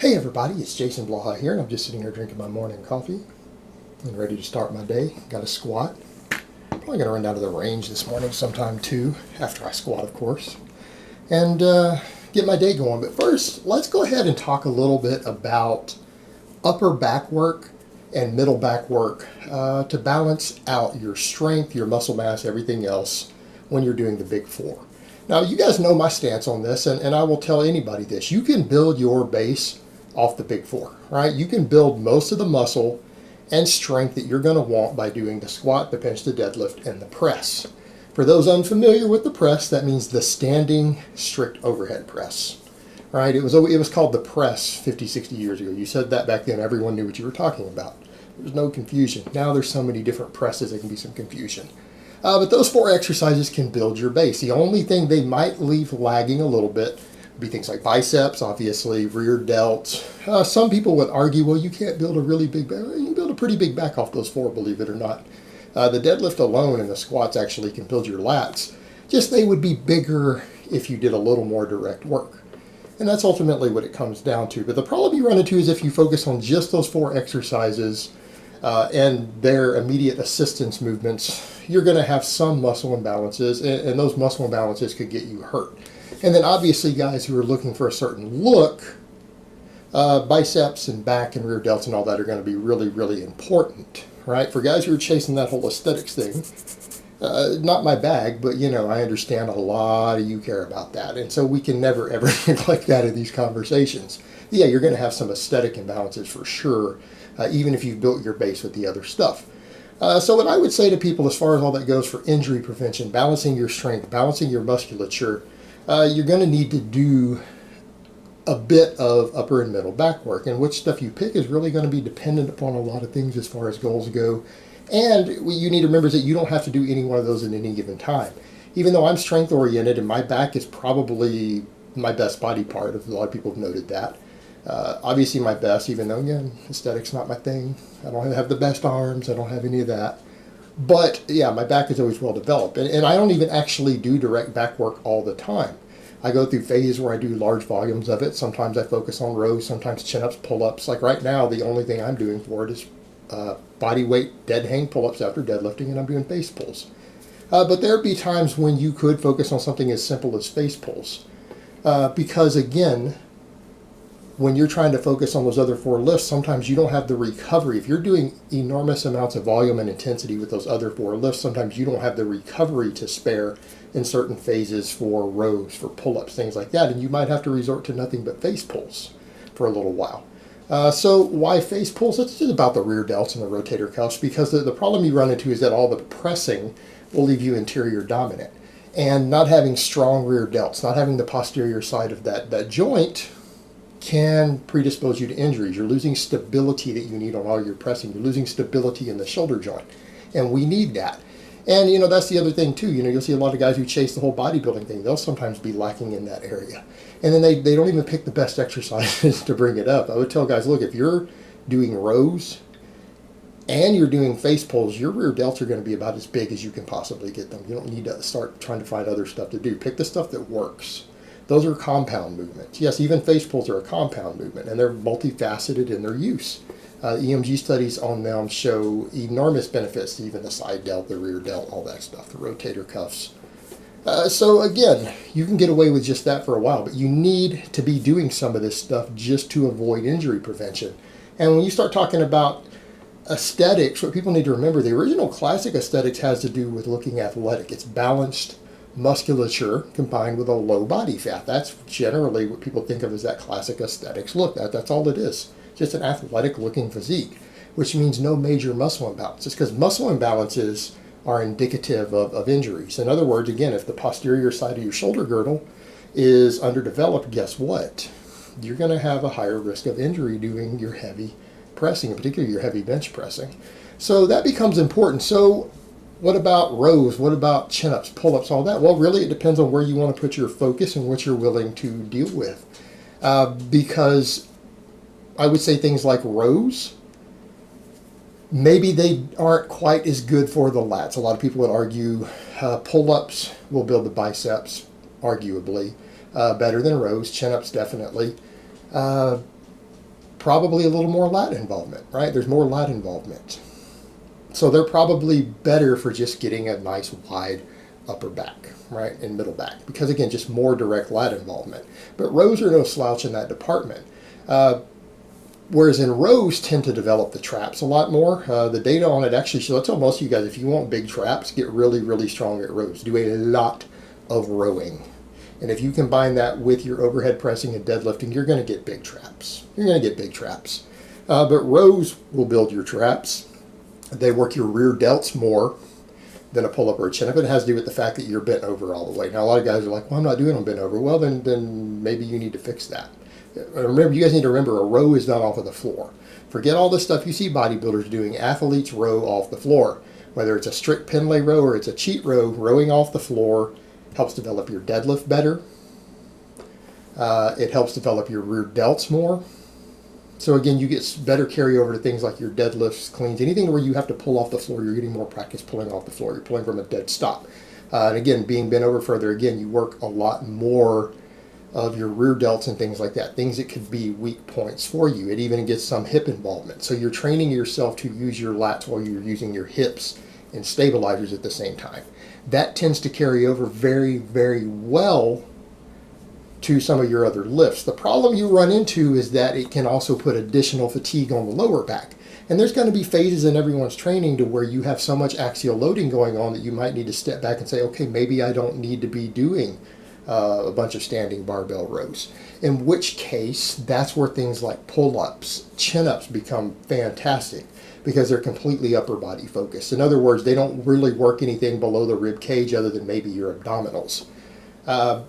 Hey everybody, it's Jason Blaha here, and I'm just sitting here drinking my morning coffee and ready to start my day. Got a squat. Probably going to run down to the range this morning sometime too, after I squat of course, and get my day going. But first, let's go ahead and talk a little bit about upper back work and middle back work to balance out your strength, your muscle mass, everything else when you're doing the big four. Now, you guys know my stance on this, and I will tell anybody this. You can build your base off the big four, right? You can build most of the muscle and strength that you're going to want by doing the squat, the bench, the deadlift, and the press. For those unfamiliar with the press, that means the standing strict overhead press, right? It was called the press 50, 60 years ago. You said that back then, everyone knew what you were talking about. There's no confusion. Now there's so many different presses, there can be some confusion. But those four exercises can build your base. The only thing they might leave lagging a little bit would be things like biceps, obviously, rear delts. Some people would argue, well, you can't build a really big back. You can build a pretty big back off those four, believe it or not. The deadlift alone and the squats actually can build your lats. Just they would be bigger if you did a little more direct work. And that's ultimately what it comes down to. But the problem you run into is if you focus on just those four exercises and their immediate assistance movements, you're going to have some muscle imbalances, and those muscle imbalances could get you hurt. And then obviously guys who are looking for a certain look, biceps and back and rear delts and all that are going to be really, really important, right? For guys who are chasing that whole aesthetics thing, not my bag, but you know, I understand a lot of you care about that. And so we can never ever neglect that in these conversations. Yeah, you're going to have some aesthetic imbalances for sure, even if you've built your base with the other stuff. So what I would say to people as far as all that goes for injury prevention, balancing your strength, balancing your musculature, you're going to need to do a bit of upper and middle back work. And which stuff you pick is really going to be dependent upon a lot of things as far as goals go. And what you need to remember is that you don't have to do any one of those at any given time. Even though I'm strength oriented and my back is probably my best body part, a lot of people have noted that. Obviously my best, even though, again, aesthetics not my thing. I don't have the best arms. I don't have any of that. But, yeah, my back is always well developed. And I don't even actually do direct back work all the time. I go through phases where I do large volumes of it. Sometimes I focus on rows, sometimes chin-ups, pull-ups. Like right now, the only thing I'm doing for it is body weight dead hang pull-ups after deadlifting, and I'm doing face pulls. But there'd be times when you could focus on something as simple as face pulls. Because, again, when you're trying to focus on those other four lifts, sometimes you don't have the recovery. If you're doing enormous amounts of volume and intensity with those other four lifts, sometimes you don't have the recovery to spare in certain phases for rows, for pull-ups, things like that. And you might have to resort to nothing but face pulls for a little while. So why face pulls? It's just about the rear delts and the rotator cuffs, because the problem you run into is that all the pressing will leave you interior dominant. And not having strong rear delts, not having the posterior side of that joint, can predispose you to injuries. You're losing stability that you need on all your pressing. You're losing stability in the shoulder joint. And we need that. And, you know, that's the other thing, too. You know, you'll see a lot of guys who chase the whole bodybuilding thing. They'll sometimes be lacking in that area. And then they don't even pick the best exercises to bring it up. I would tell guys, look, if you're doing rows and you're doing face pulls, your rear delts are going to be about as big as you can possibly get them. You don't need to start trying to find other stuff to do. Pick the stuff that works. Those are compound movements. Yes, even face pulls are a compound movement, and they're multifaceted in their use. EMG studies on them show enormous benefits to even the side delt, the rear delt, all that stuff, the rotator cuffs. So again, you can get away with just that for a while, but you need to be doing some of this stuff just to avoid injury prevention. And when you start talking about aesthetics, what people need to remember, the original classic aesthetics has to do with looking athletic. It's balanced musculature combined with a low body fat. That's generally what people think of as that classic aesthetics look. That's all it is. Just an athletic looking physique, which means no major muscle imbalances, because muscle imbalances are indicative of injuries. In other words, again, if the posterior side of your shoulder girdle is underdeveloped, guess what? You're going to have a higher risk of injury doing your heavy pressing, in particular your heavy bench pressing. So that becomes important. So what about rows? What about chin-ups, pull-ups, all that? Well, really, it depends on where you want to put your focus and what you're willing to deal with. Because I would say things like rows, maybe they aren't quite as good for the lats. A lot of people would argue pull-ups will build the biceps, arguably, better than rows. Chin-ups, definitely. probably a little more lat involvement, right? There's more lat involvement. So they're probably better for just getting a nice wide upper back, right, and middle back, because again, just more direct lat involvement. But rows are no slouch in that department. Whereas in rows tend to develop the traps a lot more. The data on it actually, so I'll tell most of you guys, if you want big traps, get really, really strong at rows. Do a lot of rowing. And if you combine that with your overhead pressing and deadlifting, you're going to get big traps. You're going to get big traps. But rows will build your traps. They work your rear delts more than a pull-up or a chin-up. It has to do with the fact that you're bent over all the way. Now, a lot of guys are like, well, I'm not doing them bent over. Well, then maybe you need to fix that. Remember, you guys need to remember, a row is not off of the floor. Forget all the stuff you see bodybuilders doing. Athletes row off the floor. Whether it's a strict Pendlay row or it's a cheat row, rowing off the floor helps develop your deadlift better. It helps develop your rear delts more. So again, you get better carryover to things like your deadlifts, cleans, anything where you have to pull off the floor. You're getting more practice pulling off the floor. You're pulling from a dead stop. And again, being bent over further, again, you work a lot more of your rear delts and things like that, things that could be weak points for you. It even gets some hip involvement. So you're training yourself to use your lats while you're using your hips and stabilizers at the same time. That tends to carry over very, very well to some of your other lifts. The problem you run into is that it can also put additional fatigue on the lower back. And there's going to be phases in everyone's training to where you have so much axial loading going on that you might need to step back and say, okay, maybe I don't need to be doing a bunch of standing barbell rows. In which case, that's where things like pull-ups, chin-ups become fantastic because they're completely upper body focused. In other words, they don't really work anything below the rib cage other than maybe your abdominals.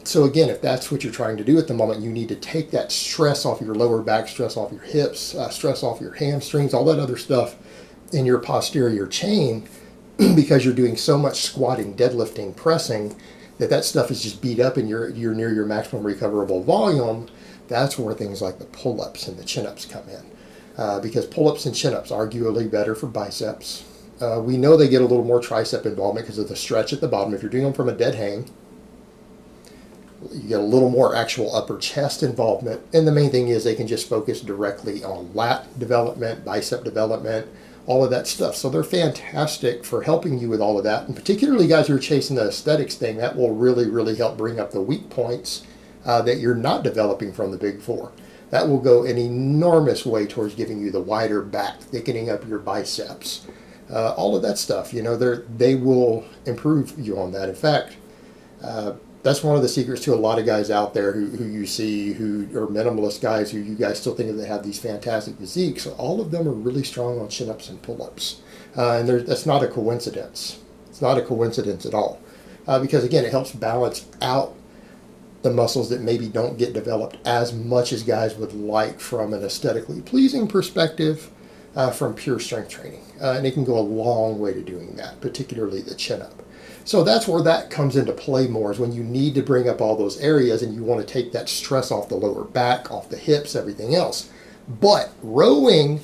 So again, if that's what you're trying to do at the moment, you need to take that stress off your lower back, stress off your hips, stress off your hamstrings, all that other stuff in your posterior chain because you're doing so much squatting, deadlifting, pressing, that stuff is just beat up and you're near your maximum recoverable volume. That's where things like the pull-ups and the chin-ups come in. Because pull-ups and chin-ups are arguably better for biceps. We know they get a little more tricep involvement because of the stretch at the bottom. If you're doing them from a dead hang, you get a little more actual upper chest involvement. And the main thing is they can just focus directly on lat development, bicep development, all of that stuff. So they're fantastic for helping you with all of that. And particularly guys who are chasing the aesthetics thing, that will really, really help bring up the weak points that you're not developing from the big four. That will go an enormous way towards giving you the wider back, thickening up your biceps, all of that stuff. You know, they will improve you on that. In fact, that's one of the secrets to a lot of guys out there who you see who are minimalist guys who you guys still think that they have these fantastic physiques. All of them are really strong on chin-ups and pull-ups. And that's not a coincidence. It's not a coincidence at all. Because again, it helps balance out the muscles that maybe don't get developed as much as guys would like from an aesthetically pleasing perspective from pure strength training. And it can go a long way to doing that, particularly the chin-up. So that's where that comes into play more, is when you need to bring up all those areas and you want to take that stress off the lower back, off the hips, everything else. But rowing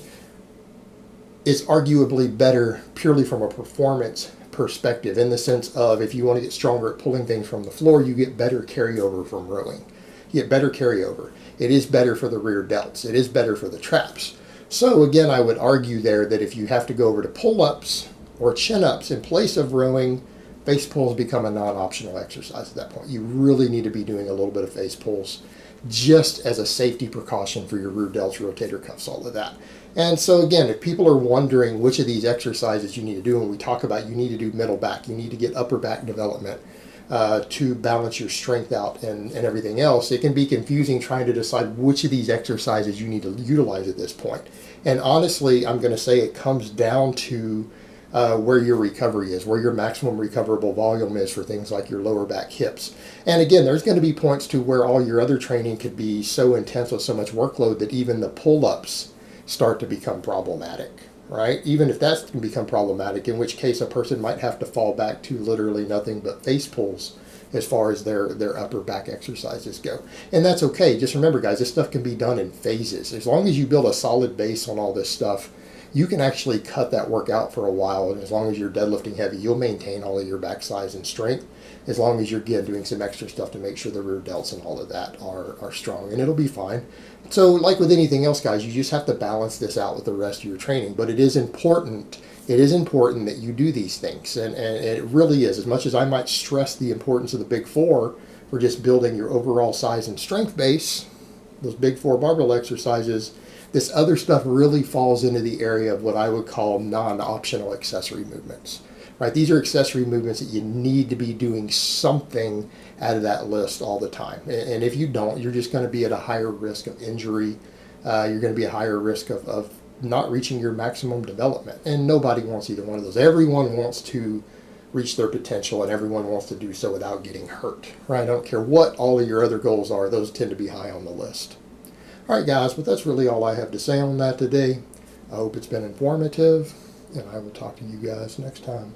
is arguably better purely from a performance perspective, in the sense of if you want to get stronger at pulling things from the floor, you get better carryover from rowing. You get better carryover. It is better for the rear delts. It is better for the traps. So again, I would argue there that if you have to go over to pull-ups or chin-ups in place of rowing, face pulls become a non-optional exercise at that point. You really need to be doing a little bit of face pulls just as a safety precaution for your rear delts, rotator cuffs, all of that. And so again, if people are wondering which of these exercises you need to do, and we talk about you need to do middle back, you need to get upper back development to balance your strength out and everything else, it can be confusing trying to decide which of these exercises you need to utilize at this point. And honestly, I'm going to say it comes down to where your recovery is, where your maximum recoverable volume is for things like your lower back, hips. And again, there's going to be points to where all your other training could be so intense with so much workload that even the pull-ups start to become problematic, right? Even if that can become problematic, in which case a person might have to fall back to literally nothing but face pulls as far as their upper back exercises go. And that's okay. Just remember, guys, this stuff can be done in phases. As long as you build a solid base on all this stuff, you can actually cut that work out for a while. And as long as you're deadlifting heavy, you'll maintain all of your back size and strength, as long as you're, again, doing some extra stuff to make sure the rear delts and all of that are strong, and it'll be fine. So like with anything else, guys, you just have to balance this out with the rest of your training. But it is important that you do these things, and it really is. As much as I might stress the importance of the big four for just building your overall size and strength base, those big four barbell exercises, this other stuff really falls into the area of what I would call non-optional accessory movements. Right? These are accessory movements that you need to be doing something out of that list all the time. And if you don't, you're just going to be at a higher risk of injury. You're going to be at a higher risk of not reaching your maximum development. And nobody wants either one of those. Everyone wants to reach their potential, and everyone wants to do so without getting hurt. Right? I don't care what all of your other goals are. Those tend to be high on the list. All right, guys, but that's really all I have to say on that today. I hope it's been informative, and I will talk to you guys next time.